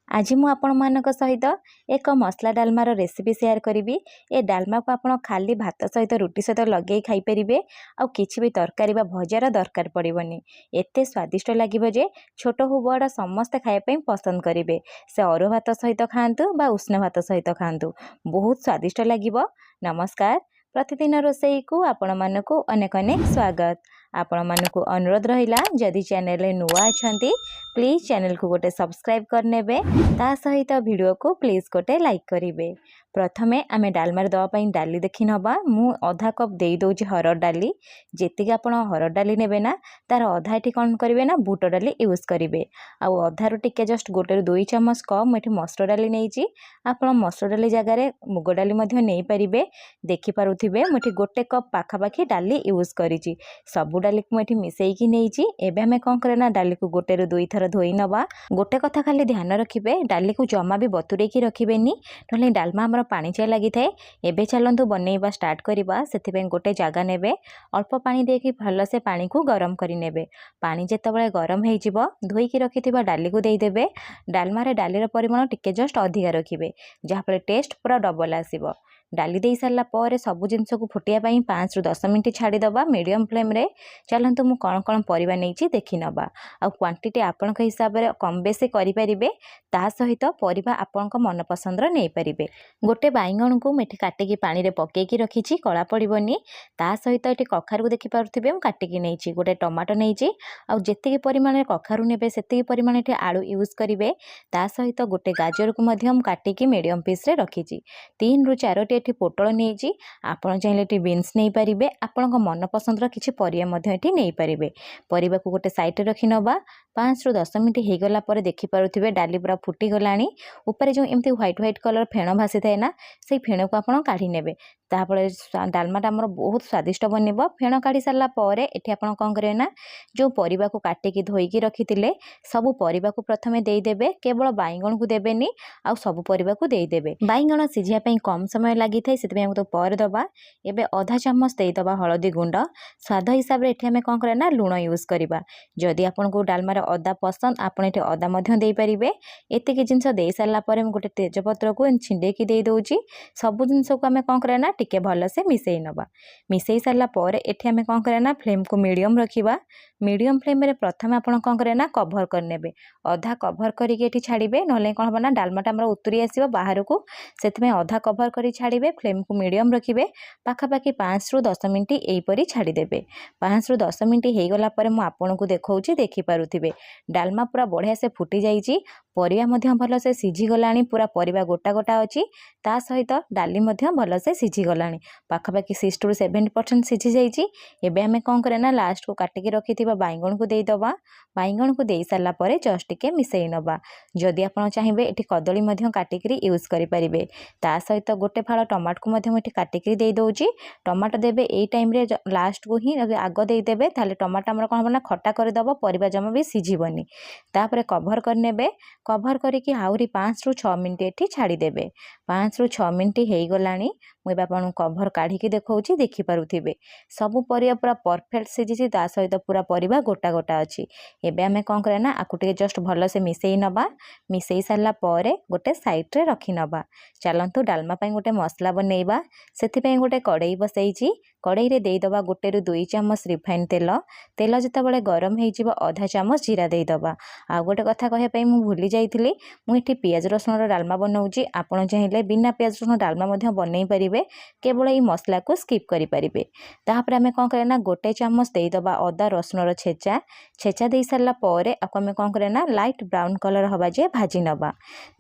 आज मु आपण मानक सहित एक मसला डालमार रेसिपी शेयर करी। ए डालमा को आपण खाली भात सहित रुटी सहित लगे खाई परिबे आ किछि भी तरकारी बा भजार दरकार पड़िबनी। एते स्वादिष्ट लागिबो जे छोट हो बड़ समस्त खाए पई पसंद करिवे। से अरुआ भात सहित खांतु बा उष्ण भात सहित खांतु, बहुत स्वादिष्ट लागिबो। नमस्कार, प्रतिदिन रोसई को आपण मानकु अनेक अनेक स्वागत। आपण मानकु अनुरोध रहिला जदि चैनल रे नुआ अछंती प्लीज चैनल को गोटे सब्सक्राइब करनेबे, ता सहित वीडियो को प्लीज गोटे लाइक करिवे। प्रथमे आमे डालमार दवा पई डाली देखि नबा। मु आधा कप देई दोची हरड डाली। जेतिक आपण हरड डाली नेबे ना तार आधा एठी कोन करिवे ना बूट डाली यूज करिवे। आ आधा रु टिके जस्ट गोटे रु 2 चम्मच कम एठी मसूर डाली नेइची। आपण मसूर डाली जगह रे मुग डाली मध्ये नेई परिबे। देखि पारुथिबे मुठी गोटे कप पाखा पाखी डाली यूज करिची। सब डाली को एठी मिसेई की नेइची। एबे हमें कोन करे ना डाली को गोटे रु 2 थर धोई नबा। गोटे कथा खाली ध्यान रखिबे, डाली को जमा भी बतुरे की रखिबेनी, नले डालमा हमर पानी चे लागि थाए। एबे चलंतु बनेइबा स्टार्ट करिबा। सेति पे गोटे जागा नेबे, अल्प पानी देकी भलो से पानी को गरम करि नेबे। पानी जेतेबेले गरम हेइ जिवो धोई की रखिथिबा डाली को देई देबे। डालमा रे डाली रो परिमाण टिके जस्ट अधिका रखिबे, जहा पर टेस्ट पूरा डबल आसीबो। डाली दे सारा पर सब जिनस को फुटिया 5 रु 10 मिनट छाड़ी दबा मीडियम फ्लेम रे। चलतु मु कौन कौन परिबा नेइची देखि नबा। आ क्वांटिटी आपन के हिसाब रे कम बेसी करि परिबे, ता सहित परिबा आपन को मन पसंद रो नै परिबे। गोटे बाइगण को मेठी काटी की पानी रे पके की रखिची, कळा पड़िबनी। ता सहित एठी कखारु को देखि पारुथिबे मु काटी की नेइची। गोटे टमाटो नेइची, आ जेतिकी परिमाण रे कखारु नेबे सेतिकी परिमाण एठी आलू यूज करिवे। ता सहित गोटे गाजर को मध्यम काटी की मीडियम पीस रे रखिची। 3 रु 4 एठी पोटल नेइची। आपण चाहिले एठी बीन्स नै परिबे, आपण को मन पसंद रो किछि परिया मध्ये एठी नै परिबे। परिबा को गोटे साइड रे रखि नबा। 5 रु 10 मिनट हे गला पर देखि पारुथिबे डाली पूरा फुटी गलानी। ऊपर जो एमती व्हाइट व्हाइट कलर फेण भासी थाए ना, से फेण को आपण काढी नेबे। तापरे डालमाटा हमर बहुत स्वादिष्ट बनिबो। फेण काढी सारला परे एठी आपण कोन करे ना, जो परिबा को काटी की धोई की रखिथिले सब परिबा को प्रथमे देई देबे। केवल बाइगण को देबेनी, आ सब परिबा को देई देबे। बाइगण सिझिया पई कम समय लागि थाए, सेते हम तो पर दबा। एबे आधा चम्मच देई दबा हळदी गुंड। स्वाद हिसाब रे एठी हम कोन करे ना लूण यूज करिबा। जदि आपण को डालमा रे अदा पसंद आपण एठी अदा मध्य देई परिबे। एतिकी जिंस देई सारला परे हम गोटे तेजपत्र को छिंडे की देई दोउची। सब जिंस को हम कोन करे ना टिके भलो से मिसेई नबा। मिसेई सारला परे एठी हम कोन करे ना फ्लेम को मीडियम रखिबा। मीडियम फ्लेम रे प्रथम आपण कोन करे ना कवर कर नेबे। आधा कवर करी के एठी छाड़िबे, नले कोन हबा ना डालमाटा हमर उतरी आसीबो बाहर को। सेतमे आधा कवर करी छाड़िबे। फ्लेम को मीडियम रखिबे। पाखा पाखी 5 रु 10 मिनट एई परी छाड़ी देबे। 5 रु 10 मिनट हे गला परे मु आपन को देखौची, देखि पारुथिबे डालमा पूरा बढ़िया से फुटी जाईची। परिया मध्य भलो से सिझी गलानी, पूरा परिबा गोटा गोटा अछि। ता सहित डाली मध्य भलो से सिझी गलानी, पाखा पाखी 60 रु 70% सिझी जाईची। एबे हमें कोन करे ना लास्ट को काटी की रखिथिबा बाइगण को देई दबा। बाइगण को देई सारला परे जस्ट टिके मिसेई नबा। जदि आपण चाहिबे एठी कदली मध्य काटी की यूज करि परिबे। ता सहित गोटे फाळ टमाटो को मध्य एठी काटी की देई दोउची। टमाटो देबे एई टाइम रे लास्ट को ही आगो देई देबे, ताले टमाटो हमर कोन हबना खट्टा कर दबो, परिबा जमा भी सिझिबनी। तापरे कवर कर नेबे। कवर करी कि आउरी 5 रु 6 मिनट एठी छाड़ी देबे। 5 रु 6 मिनट हेई गलानी। मु एबा आपण कवर काढी की देखौची, देखि पारुथिबे सब परिया पूरा परफेक्ट सिझिची। ता सहित पूरा परिबा गोटा गोटा अछि। एबे हमें कोन करे ना आकु टिके जस्ट भलो से मिसेई नबा। मिसेई सारला परे गोटे साइड रे रखि नबा। चलंतु डालमा पई गोटे मसला बनेइबा। सेति पई गोटे कड़ाई बसैची। कड़ाई रे देई दबा गोटे रु 2 चम्मच रिफाइन तेल। तेल जेतेबेले गरम हेइ जिवो आधा चम्मच जीरा देई दबा। आ गोटे कथा कहे पई मु भूली जाइथिली, मु एठी पियाज रसुन रो डालमा बनौची। आपण चाहिले बिना पियाज रसुन डालमा मध्ये बनै परिबे, केवल ई मसला को स्किप करि परिबे। तापर हमें कोन करे ना गोटे चम्मच देई दबा अदा रसुन रो छेचा। छेचा देई सारला परे आको हमें कोन करे ना लाइट ब्राउन कलर हबा जे भाजी नबा।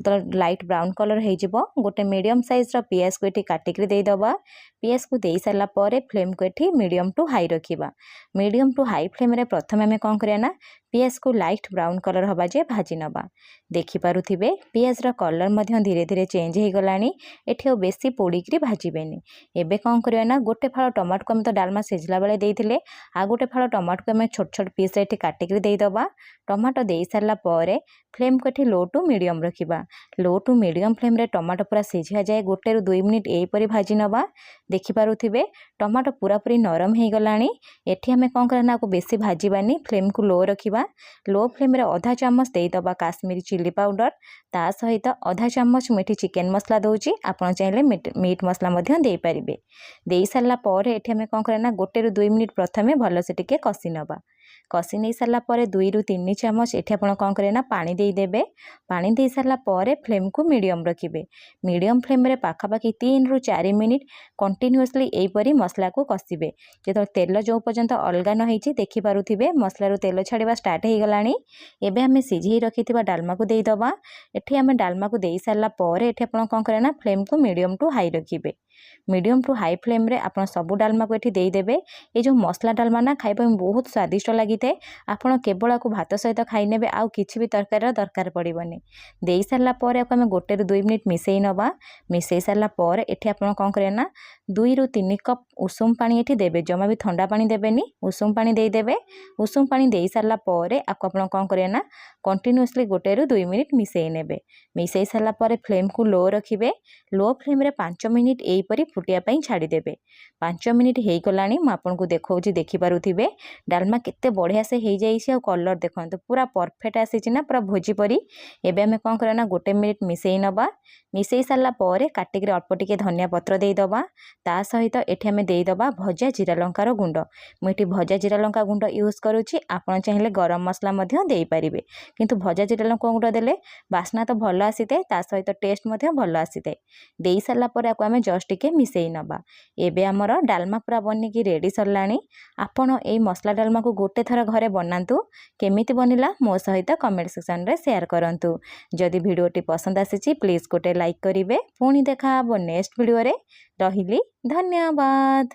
तो लाइट ब्राउन कलर हेइ जिवो, गोटे मीडियम साइज रो पियाज को एठी काटी के देई दबा। पियाज को देई सारला परे फ्लेम को एठी मीडियम टू हाई रखिबा। मीडियम टू हाई फ्लेम रे प्रथम हमें कोन करे ना पियाज को लाइट ब्राउन कलर हबा जे भाजी नबा। देखि पारुथिबे पियाज रो कलर मध्य धीरे धीरे चेंज हे गलानी। एठी बेसी पोड़ी करी भाजीबेनी। एबे कोन करियो ना गोटे फाळ टमाटो को हम तो डालमा सिझला बेले देइथिले, आ गोटे फाळ टमाटो को हम छोट छोट पीस एठी काटी के देई दबा। टमाटो देई सारला परे फ्लेम को एठी लो टू मीडियम रखिबा। लो टू मीडियम फ्लेम रे टमाटो पूरा सिझा जाए गोटे रु 2 मिनिट एई परी भाजी नबा। देखि पारुथिबे टमाटो टमाटो पूरापूरी नरम हो गलानी। एठी आमे कौन करना आपको बेसी भाजीबानी, फ्लेम को लो रखिबा। लो फ्लेम रे आधा चामच देदबा काश्मीरी चिली पाउडर, ता सहित आधा चामच मुठी चिकेन मसला दउची। आपण चाहिले मीट मसला मध्य दे पारिबे। देई सारला पर एठी आमे कौन करना 1 ରୁ 2 मिनिट प्रथमे भल से टिके कसी नबा। कसी नहीं सारा पर 2 ରୁ 3 चामच एठी आपण कौन करे ना पानी दे देबे। पानी दे सारा पर फ्लेम को मीडियम रखिबे। मीडियम फ्लेम रे पाखापाखि 3 ରୁ 4 मिनिट कंटिन्यूअसली एपरी मसला को कसिबे। जो तेल जो पर्यंत अलगा न होईची देखि पारुथिबे मसला रो तेल छाड़िबा स्टार्ट हो गलानी। एबे हमें सिझेई रखिथिबा डालमा को देई दबा। एठी हमें डालमा को देई सारला पर एठी आपण कौन करे ना फ्लेम को मीडियम टू हाई रखिबे। मीडियम टू हाई फ्लेम रे आपण सब डालमा को एठी देई देबे। ए जो मसला डालमा ना खाइबा बहुत स्वादिष्ट लगी थे। आपण केवल को भात सहित खाई नेबे, आउ किछि भी तरकारी दरकार पड़िबनी। देई सारला पर आमे 1 ରୁ 2 मिनिट मिसेई नबा। मिसेई सारला पर एठी आपण कौन करे ना 2 ରୁ 3 कप उषुम पानी एठी देबे। जमा भी ठंडा पानी देबेनी, उषुम पानी देई देबे। उषुम पानी देई सारला पर आपण कौन करे ना कंटिन्यूअसली 1 ରୁ 2 मिनिट मिसेई नेबे। मिसेई सारला पर फ्लेम को लो रखिबे। लो फ्लेम रे 5 मिनिट एपरी फुटिया पई छाड़ी देबे। 5 मिनिट हेई गलानी, मु आपन को देखौची देखि पारुथिबे डालमा केते बढ़िया से हेई जाईसी। आ कलर देखंतु पूरा परफेक्ट आसीची ना, पूरा भोजी परी। एबे हमें कौन करे ना 1 मिनिट मिसेई नबा। मिसेई सारला पर काटिक अल्प टिके धनिया पत्र देई दबा। ता सहित एठी हमें देई दबा भजा जीरा लंकार गुंड। मु एठी भजा जीरा लंका गुंड यूज करूची। आपण चाहिले गरम मसला मध्य देई परिबे, किंतु भजा जीरा लंका गुंड देले बास्ना तो भल आसीते, ता सहित टेस्ट मध्य भल आसीते। देई सारला पर आको हमें जस्ट टिके मिसेई नबा। एबे हमर डालमा पूरा बनी की रेडी सरलानी। आपण एई मसला डालमा को गोटे थर घरे बनांतु। केमिति बनिला मो सहित कमेंट सेक्शन रे शेयर करंतु। जदि वीडियोटी पसंद आसीची प्लीज गोटे लाइक करिवे। पुणी देखा हबो नेक्स्ट वीडियो रे। रहिली, धन्यवाद।